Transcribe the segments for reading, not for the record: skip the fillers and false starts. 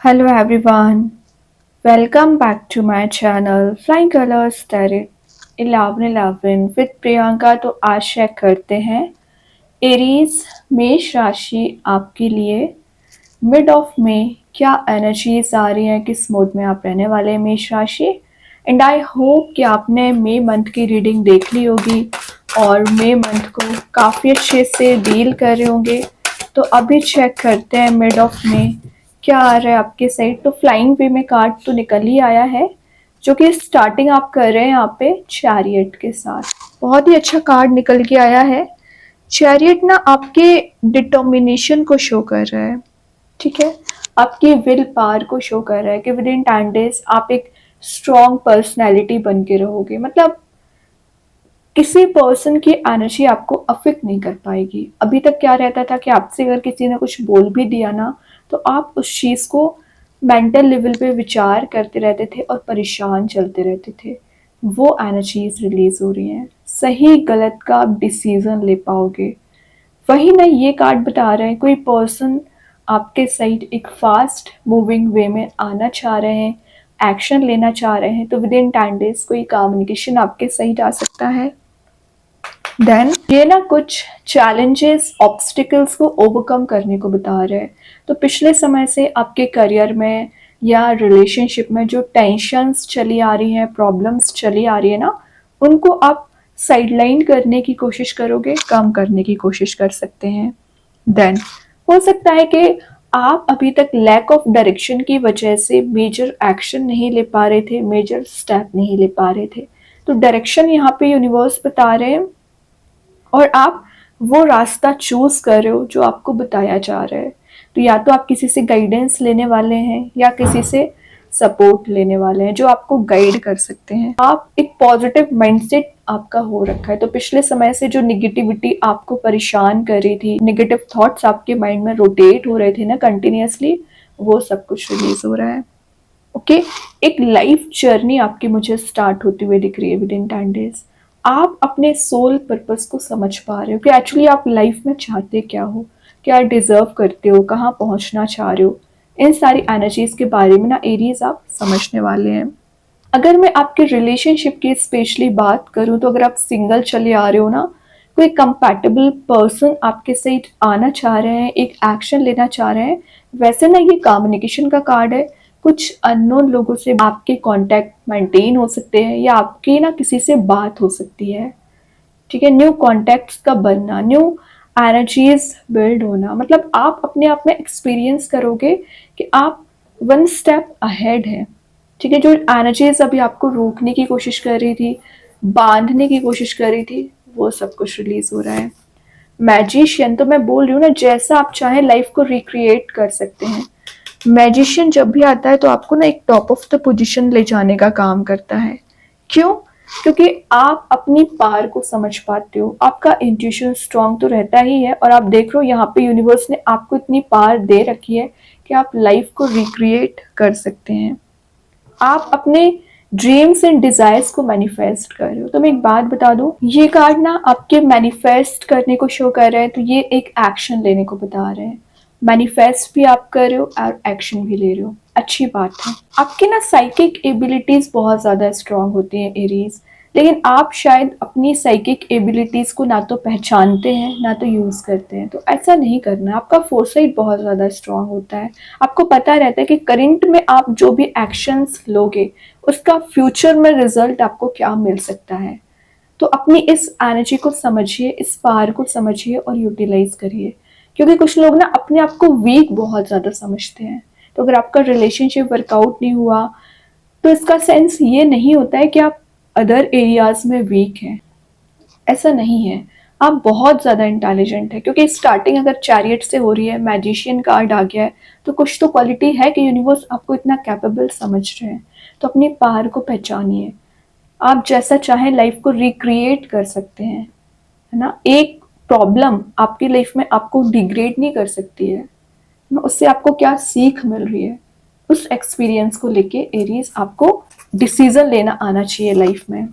Hello everyone, welcome back to my channel Flying Colors Tarot 1111 with Priyanka. तो आज check करते हैं एरीज मेष राशि आपके लिए मिड ऑफ में क्या एनर्जीज आ रही हैं, किस मोड में आप रहने वाले हैं मेष राशि। एंड आई होप कि आपने मई मंथ की रीडिंग देख ली होगी और मई मंथ को काफ़ी अच्छे से डील कर रहे होंगे। तो अभी चेक करते हैं मिड ऑफ में क्या आ रहा है आपके साइड। तो फ्लाइंग वे में कार्ड तो निकल ही आया है, जो कि स्टार्टिंग आप कर रहे हैं यहाँ पे चैरियट के साथ। बहुत ही अच्छा कार्ड निकल के आया है। चैरियट ना आपके डिटर्मिनेशन को शो कर रहा है, ठीक है, आपकी विल पावर को शो कर रहा है कि विद इन 10 डेज आप एक स्ट्रॉन्ग पर्सनैलिटी बन के रहोगे। मतलब किसी पर्सन की एनर्जी आपको अफेक्ट नहीं कर पाएगी। अभी तक क्या रहता था कि आपसे अगर किसी ने कुछ बोल भी दिया ना, तो आप उस चीज़ को मेंटल लेवल पे विचार करते रहते थे और परेशान चलते रहते थे। वो एनर्जीज रिलीज हो रही हैं, सही गलत का आप डिसीजन ले पाओगे। वही ना ये कार्ड बता रहे हैं, कोई पर्सन आपके साइड एक फास्ट मूविंग वे में आना चाह रहे हैं, एक्शन लेना चाह रहे हैं। तो विद इन 10 डेज कोई कम्युनिकेशन आपके साइड आ सकता है। देन ये ना कुछ चैलेंजेस ऑब्स्टिकल्स को ओवरकम करने को बता रहे हैं। तो पिछले समय से आपके करियर में या रिलेशनशिप में जो टेंशन्स चली आ रही हैं, प्रॉब्लम्स चली आ रही है ना, उनको आप साइडलाइन करने की कोशिश करोगे, कम करने की कोशिश कर सकते हैं। देन हो सकता है कि आप अभी तक लैक ऑफ डायरेक्शन की वजह से मेजर एक्शन नहीं ले पा रहे थे, मेजर स्टेप नहीं ले पा रहे थे। तो डायरेक्शन यहाँ पे यूनिवर्स बता रहे हैं और आप वो रास्ता चूज कर रहे हो जो आपको बताया जा रहा है। तो या तो आप किसी से गाइडेंस लेने वाले हैं या किसी से सपोर्ट लेने वाले हैं जो आपको गाइड कर सकते हैं। आप एक पॉजिटिव माइंडसेट आपका हो रखा है। तो पिछले समय से जो निगेटिविटी आपको परेशान कर रही थी, निगेटिव थॉट्स आपके माइंड में रोटेट हो रहे थे ना कंटिन्यूअसली, वो सब कुछ रिलीज हो रहा है। ओके, एक लाइफ जर्नी आपकी मुझे स्टार्ट होती हुई दिख रही है विद इन 10 डेज। आप अपने सोल पर्पस को समझ पा रहे हो कि एक्चुअली आप लाइफ में चाहते क्या हो, क्या डिजर्व करते हो, कहाँ पहुंचना चाह रहे हो। इन सारी एनर्जीज के बारे में ना एरीज आप समझने वाले हैं। अगर मैं आपके रिलेशनशिप की स्पेशली बात करूं, तो अगर आप सिंगल चले आ रहे हो ना, कोई कंपैटिबल पर्सन आपके साथ आना चाह रहे हैं, एक एक्शन लेना चाह रहे हैं। वैसे ना ये कम्युनिकेशन का कार्ड है। कुछ अननोन लोगों से आपके कांटेक्ट मेंटेन हो सकते हैं या आपकी ना किसी से बात हो सकती है, ठीक है। न्यू कॉन्टेक्ट्स का बनना, न्यू एनर्जीज बिल्ड होना, मतलब आप अपने आप में एक्सपीरियंस करोगे कि आप वन स्टेप अहेड हैं, ठीक है। जो एनर्जीज अभी आपको रोकने की कोशिश कर रही थी, बांधने की कोशिश कर रही थी, वो सब कुछ रिलीज हो रहा है। मैजिशियन, तो मैं बोल रही हूँ ना, जैसा आप चाहें लाइफ को रिक्रिएट कर सकते हैं। मैजिशियन जब भी आता है तो आपको ना एक टॉप ऑफ द पोजीशन ले जाने का काम करता है। क्यों? क्योंकि आप अपनी पावर को समझ पाते हो, आपका इंट्यूशन स्ट्रांग तो रहता ही है। और आप देख रहे हो यहाँ पे यूनिवर्स ने आपको इतनी पावर दे रखी है कि आप लाइफ को रिक्रिएट कर सकते हैं। आप अपने ड्रीम्स एंड डिजायर्स को मैनिफेस्ट कर रहे हो। तो मैं एक बात बता दूं, ये कार्ड ना आपके मैनिफेस्ट करने को शो कर रहा है। तो ये एक एक्शन लेने को बता रहे हैं। मैनिफेस्ट भी आप कर रहे हो और एक्शन भी ले रहे हो, अच्छी बात है। आपकी ना साइकिक एबिलिटीज बहुत ज्यादा स्ट्रांग होती हैं एरीज, लेकिन आप शायद अपनी साइकिक एबिलिटीज को ना तो पहचानते हैं ना तो यूज करते हैं। तो ऐसा नहीं करना। आपका फोरसाइट बहुत ज्यादा स्ट्रांग होता है। आपको पता रहता है कि करंट में आप जो भी एक्शंस लोगे उसका फ्यूचर में रिजल्ट आपको क्या मिल सकता है। तो अपनी इस एनर्जी को समझिए, इस पावर को समझिए और यूटिलाइज करिए। क्योंकि कुछ लोग ना अपने आप को वीक बहुत ज्यादा समझते हैं। तो अगर आपका रिलेशनशिप वर्कआउट नहीं हुआ, तो इसका सेंस ये नहीं होता है कि आप अदर एरियाज में वीक हैं। ऐसा नहीं है, आप बहुत ज़्यादा इंटेलिजेंट है। क्योंकि स्टार्टिंग अगर चैरियट से हो रही है, मैजिशियन कार्ड आ गया है, तो कुछ तो क्वालिटी है कि यूनिवर्स आपको इतना कैपेबल समझ रहे हैं। तो अपनी पावर को पहचानिए। आप जैसा चाहें लाइफ को रिक्रिएट कर सकते हैं, है ना। एक प्रॉब्लम आपकी लाइफ में आपको डिग्रेड नहीं कर सकती है। उससे आपको क्या सीख मिल रही है, उस एक्सपीरियंस को लेके एरीज आपको डिसीजन लेना आना चाहिए लाइफ में।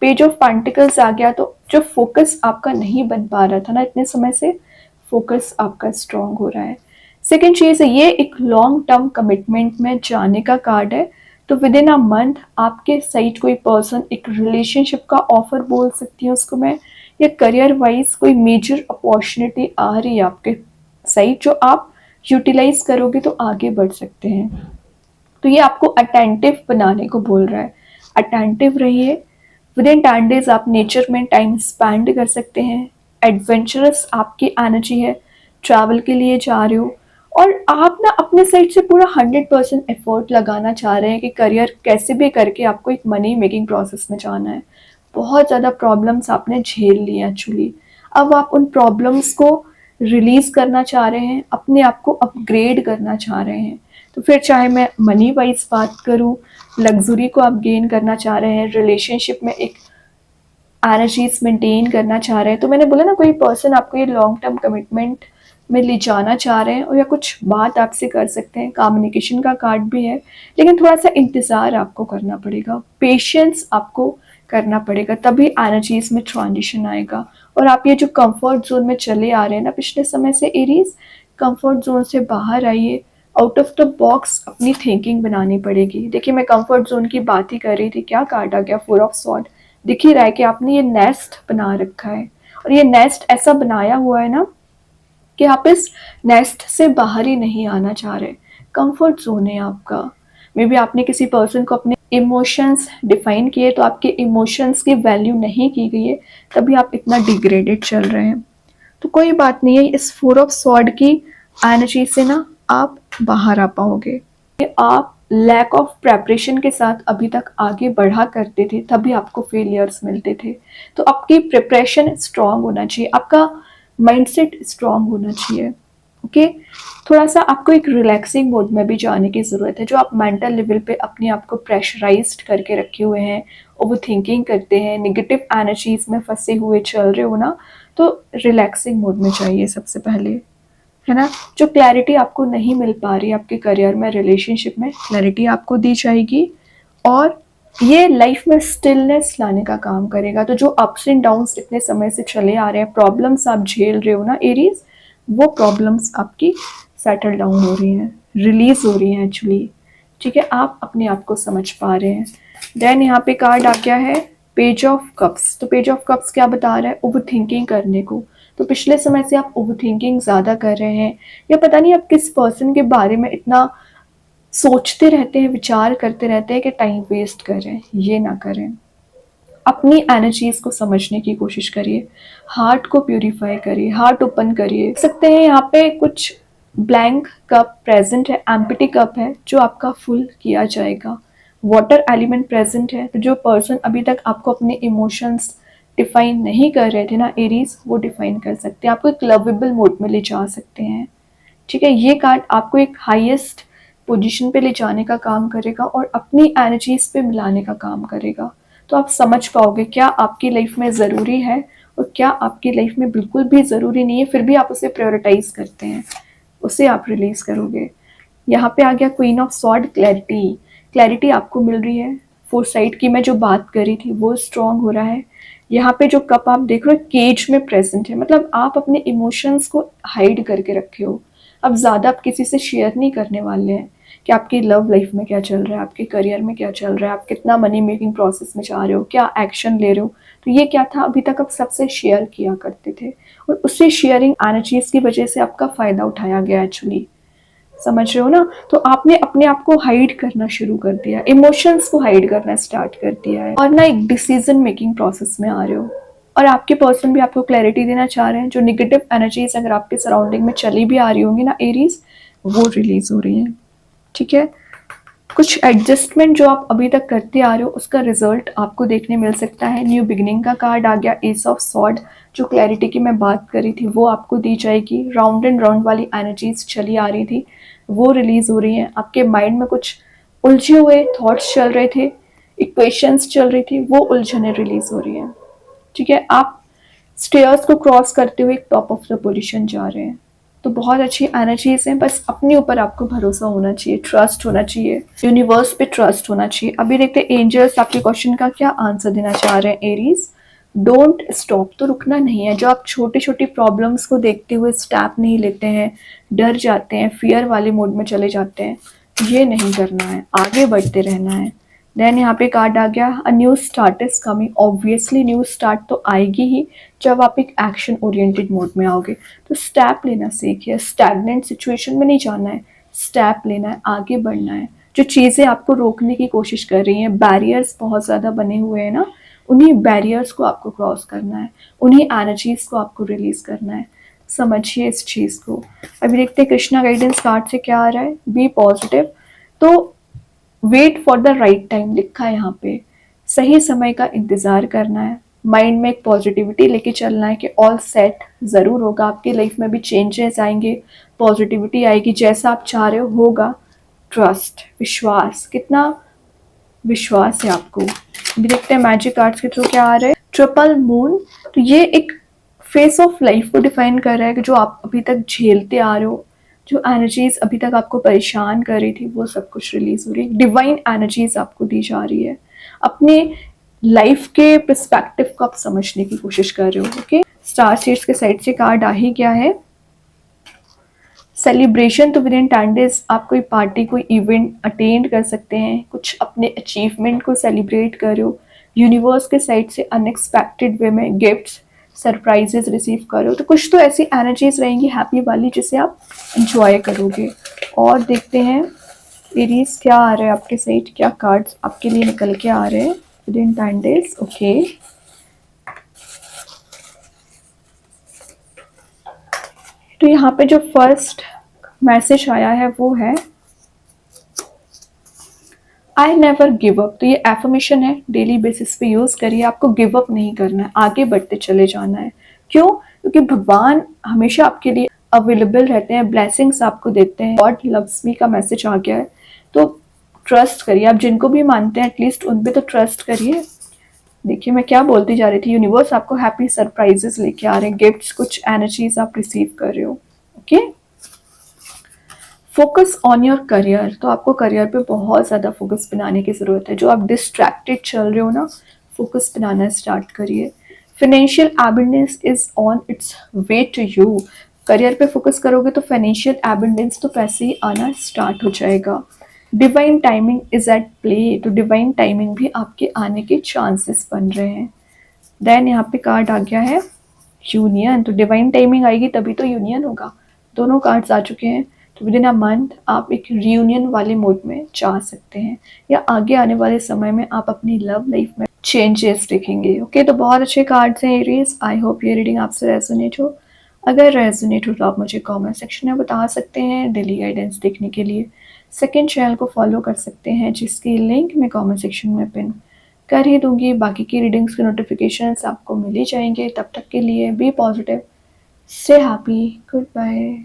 पेज ऑफ पेंटिकल्स आ गया, तो जो फोकस आपका नहीं बन पा रहा था ना इतने समय से, फोकस आपका स्ट्रांग हो रहा है। सेकेंड चीज़ है, ये एक लॉन्ग टर्म कमिटमेंट में जाने का कार्ड है। तो विद इन अ मंथ आपके साइड कोई पर्सन एक रिलेशनशिप का ऑफर बोल सकती है उसको मैं, या करियर वाइज कोई मेजर अपॉर्चुनिटी आ रही है आपके साइड जो आप यूटिलाइज करोगे तो आगे बढ़ सकते हैं। तो ये आपको अटेंटिव बनाने को बोल रहा है। अटेंटिव रहिए। विद इन 10 डेज आप नेचर में टाइम स्पेंड कर सकते हैं। एडवेंचरस आपकी एनर्जी है, ट्रैवल के लिए जा रहे हो, और आप ना अपने साइड से पूरा 100% एफर्ट लगाना चाह रहे हैं कि करियर कैसे भी करके आपको एक मनी मेकिंग प्रोसेस में जाना है। बहुत ज़्यादा प्रॉब्लम्स आपने झेल ली एक्चुअली। अब आप उन प्रॉब्लम्स को रिलीज करना चाह रहे हैं, अपने आप को अपग्रेड करना चाह रहे हैं। तो फिर चाहे मैं मनी वाइज बात करूं, लग्जरी को आप गेन करना चाह रहे हैं, रिलेशनशिप में एक एनर्जीज मेंटेन करना चाह रहे हैं, तो मैंने बोला ना कोई पर्सन आपको ये लॉन्ग टर्म कमिटमेंट में ले जाना चाह रहे हैं, और या कुछ बात आपसे कर सकते हैं। कम्युनिकेशन का कार्ड भी है, लेकिन थोड़ा सा इंतज़ार आपको करना पड़ेगा, पेशेंस आपको करना पड़ेगा, तभी एनर्जीज में ट्रांजिशन आएगा। और आप ये जो कंफर्ट जोन में चले आ रहे हैं ना पिछले समय से एरीज, कंफर्ट जोन से बाहर आइए, आउट ऑफ द बॉक्स अपनी थिंकिंग बनानी पड़ेगी। देखिए मैं कंफर्ट जोन की बात ही कर रही थी, क्या कार्ड आ गया, 4 ऑफ सॉर्ड। दिख ही रहा है कि आपने ये नेस्ट बना रखा है, और ये नेस्ट ऐसा बनाया हुआ है ना कि आप इस नेस्ट से बाहर ही नहीं आना चाह रहे। कंफर्ट जोन है आपका। मे बी आपने किसी पर्सन को अपने इमोशंस डिफाइन किए, तो आपके इमोशंस की वैल्यू नहीं की गई है, तभी आप इतना डिग्रेडेड चल रहे हैं। तो कोई बात नहीं है, इस 4 ऑफ सॉर्ड की एनर्जी से ना आप बाहर आ पाओगे। आप लैक ऑफ प्रेपरेशन के साथ अभी तक आगे बढ़ा करते थे, तभी आपको फेलियर्स मिलते थे। तो आपकी प्रिपरेशन स्ट्रांग होना चाहिए, आपका माइंडसेट स्ट्रांग होना चाहिए। ओके, थोड़ा सा आपको एक रिलैक्सिंग मोड में भी जाने की ज़रूरत है। जो आप मेंटल लेवल पे अपने आप को प्रेशराइज्ड करके रखे हुए हैं, ओवर थिंकिंग करते हैं, नेगेटिव एनर्जीज में फंसे हुए चल रहे हो ना, तो रिलैक्सिंग मोड में चाहिए सबसे पहले, है ना। जो क्लैरिटी आपको नहीं मिल पा रही आपके करियर में, रिलेशनशिप में, क्लैरिटी आपको दी जाएगी, और ये लाइफ में स्टिलनेस लाने का काम करेगा। तो जो अप्स एंड डाउन्स इतने समय से चले आ रहे हैं, प्रॉब्लम्स आप झेल रहे हो ना एरीज, वो प्रॉब्लम्स आपकी सेटल डाउन हो रही हैं, रिलीज हो रही हैं एक्चुअली। ठीक है, आप अपने आप को समझ पा रहे हैं। देन यहाँ पे कार्ड आ गया है पेज ऑफ कप्स। तो पेज ऑफ कप्स क्या बता रहा है, ओवर थिंकिंग करने को। तो पिछले समय से आप ओवर थिंकिंग ज़्यादा कर रहे हैं, या पता नहीं आप किस पर्सन के बारे में इतना सोचते रहते हैं, विचार करते रहते हैं कि टाइम वेस्ट कर रहे हैं। ये ना करें, अपनी एनर्जीज को समझने की कोशिश करिए, हार्ट को प्यूरिफाई करिए, हार्ट ओपन करिए। देख सकते हैं यहाँ पे कुछ ब्लैंक कप प्रेजेंट है, एम्प्टी कप है जो आपका फुल किया जाएगा। वाटर एलिमेंट प्रेजेंट है, तो जो पर्सन अभी तक आपको अपने इमोशंस डिफाइन नहीं कर रहे थे ना एरीज, वो डिफाइन कर सकते हैं, आपको एक लवेबल मोड में ले जा सकते हैं। ठीक है, ये कार्ड आपको एक हाईएस्ट पोजीशन पे ले जाने का काम करेगा, और अपनी एनर्जीज पे मिलाने का काम करेगा। तो आप समझ पाओगे क्या आपकी लाइफ में ज़रूरी है और क्या आपकी लाइफ में बिल्कुल भी ज़रूरी नहीं है, फिर भी आप उसे प्रायोरिटाइज करते हैं, उसे आप रिलीज करोगे। यहाँ पे आ गया queen of sword, clarity. Clarity आपको मिल रही है, फोरसाइट की मैं जो बात करी थी वो स्ट्रांग हो रहा है। यहाँ पे जो कप आप देख रहे हो केज में प्रेजेंट है, मतलब आप अपने इमोशंस को हाइड करके रखे हो। अब ज़्यादा आप किसी से शेयर नहीं करने वाले हैं कि आपकी लव लाइफ में क्या चल रहा है, आपके करियर में क्या चल रहा है, आप कितना मनी मेकिंग प्रोसेस में जा रहे हो, क्या एक्शन ले रहे हो। तो ये क्या था, अभी तक आप सबसे शेयर किया करते थे, और उससे शेयरिंग एनर्जीज की वजह से आपका फ़ायदा उठाया गया एक्चुअली। समझ रहे हो ना। तो आपने अपने आप को हाइड करना शुरू कर दिया, इमोशंस को हाइड करना स्टार्ट कर दिया है, और ना एक डिसीजन मेकिंग प्रोसेस में आ रहे हो। और आपके पर्सन भी आपको क्लैरिटी देना चाह रहे हैं। जो निगेटिव एनर्जीज अगर आपके सराउंडिंग में चली भी आ रही होंगी ना एरीज, वो रिलीज हो रही हैं। ठीक है, कुछ एडजस्टमेंट जो आप अभी तक करते आ रहे हो उसका रिजल्ट आपको देखने मिल सकता है। न्यू बिगिनिंग का कार्ड आ गया, एस ऑफ सॉर्ड। जो क्लैरिटी की मैं बात करी थी वो आपको दी जाएगी। राउंड एंड राउंड वाली एनर्जीज चली आ रही थी, वो रिलीज हो रही हैं। आपके माइंड में कुछ उलझे हुए थॉट्स चल रहे थे, इक्वेशंस चल रही थी, वो उलझने रिलीज हो रही हैं। ठीक है, आप स्टेयर्स को क्रॉस करते हुए एक टॉप ऑफ द पोजीशन जा रहे हैं। तो बहुत अच्छी एनर्जीज हैं, बस अपने ऊपर आपको भरोसा होना चाहिए, ट्रस्ट होना चाहिए, यूनिवर्स पे ट्रस्ट होना चाहिए। अभी देखते हैं एंजल्स आपके क्वेश्चन का क्या आंसर देना चाह रहे हैं एरीज। डोंट स्टॉप, तो रुकना नहीं है। जो आप छोटी छोटी प्रॉब्लम्स को देखते हुए स्टेप नहीं लेते हैं, डर जाते हैं, फियर वाले मोड में चले जाते हैं, ये नहीं करना है, आगे बढ़ते रहना है। देन यहाँ पे कार्ड आ गया, a new start is coming. Obviously new start तो आएगी ही जब आप एक एक्शन ओरिएंटेड मोड में आओगे। तो स्टेप लेना सीखिए, स्टैग्नेंट सिचुएशन में नहीं जाना है, स्टेप लेना है, आगे बढ़ना है। जो चीज़ें आपको रोकने की कोशिश कर रही हैं, बैरियर्स बहुत ज़्यादा बने हुए हैं ना, उन्हीं बैरियर्स को आपको क्रॉस करना है, उन्हीं एनर्जीज को आपको रिलीज करना है। समझिए इस चीज़ को। अभी देखते हैं कृष्णा गाइडेंस कार्ड से क्या आ रहा है। B positive. तो wait for the right time लिखा है यहाँ पे, सही समय का इंतज़ार करना है, माइंड में एक पॉजिटिविटी लेके चलना है कि ऑल सेट ज़रूर होगा, आपकी लाइफ में भी चेंजेस आएंगे, पॉजिटिविटी आएगी, जैसा आप चाह रहे हो होगा। ट्रस्ट, विश्वास, कितना विश्वास है आपको। अभी देखते हैं मैजिक आर्ट्स के थ्रू क्या आ रहा है। ट्रिपल मून, तो ये एक फेस ऑफ लाइफ को डिफाइन कर रहा है कि जो आप अभी तक झेलते आ रहे हो, जो एनर्जीज अभी तक आपको परेशान कर रही थी, वो सब कुछ रिलीज हो रही है। डिवाइन एनर्जीज आपको दी जा रही है, अपने लाइफ के पर्सपेक्टिव को आप समझने की कोशिश कर रहे हो। ओके, स्टार सीड्स के साइड से कार्ड आ ही गया है। सेलिब्रेशन, तो विद इन 10 डेज आप कोई पार्टी, कोई इवेंट अटेंड कर सकते हैं, कुछ अपने अचीवमेंट को सेलिब्रेट कर रहे हो। यूनिवर्स के साइड से अनएक्सपेक्टेड वे में गिफ्ट्स, सरप्राइजेस रिसीव कर रहे हो। तो कुछ तो ऐसी एनर्जीज रहेंगी हैप्पी वाली जिसे आप इंजॉय करोगे। और देखते हैं एरीज क्या आ रहा है आपके साइड, क्या कार्ड्स आपके लिए निकल के आ रहे हैं विद इन 10 डेज। ओके, तो यहाँ पे जो फर्स्ट मैसेज आया है वो है आई नेवर गिव अप। तो ये एफर्मेशन है, डेली बेसिस पे यूज करिए। आपको गिव अप नहीं करना है, आगे बढ़ते चले जाना है। क्यों? क्योंकि भगवान हमेशा आपके लिए अवेलेबल रहते हैं, ब्लेसिंग्स आपको देते हैं। गॉड लव्स मी का मैसेज आ गया है, तो ट्रस्ट करिए। आप जिनको भी मानते हैं एटलीस्ट उन पे तो ट्रस्ट करिए। देखिए मैं क्या बोलती जा रही थी, यूनिवर्स आपको हैप्पी सरप्राइजेस लेके आ रहे हैं, गिफ्ट्स, कुछ एनर्जीज आप रिसीव कर रहे हो। Okay, focus on your career, तो आपको करियर पे बहुत ज़्यादा फोकस बनाने की ज़रूरत है। जो आप डिस्ट्रैक्टेड चल रहे हो ना, फोकस बनाना स्टार्ट करिए। Financial abundance is on its way to you. Career पे फोकस करोगे तो फाइनेंशियल एबंडेंस, तो पैसे ही आना स्टार्ट हो जाएगा। Divine timing is at play, तो डिवाइन टाइमिंग भी आपके आने के चांसेस बन रहे हैं। देन यहाँ पे कार्ड आ गया है यूनियन, तो डिवाइन टाइमिंग आएगी तभी तो यूनियन होगा। दोनों कार्ड्स आ चुके हैं, तो विद इन अ मंथ आप एक रियूनियन वाले मोड में जा सकते हैं, या आगे आने वाले समय में आप अपनी लव लाइफ में चेंजेस देखेंगे। ओके, तो बहुत अच्छे कार्ड्स हैं एरीज। आई होप ये रीडिंग आपसे रेजोनेट हो। अगर रेजोनेट हो तो आप मुझे कमेंट सेक्शन में बता सकते हैं। डेली गाइडेंस देखने के लिए सेकंड चैनल को फॉलो कर सकते हैं, जिसकी लिंक मैं कमेंट सेक्शन में पिन कर ही दूंगी। बाकी की रीडिंग्स के नोटिफिकेशंस आपको मिल ही जाएंगे। तब तक के लिए be positive, stay happy, good bye.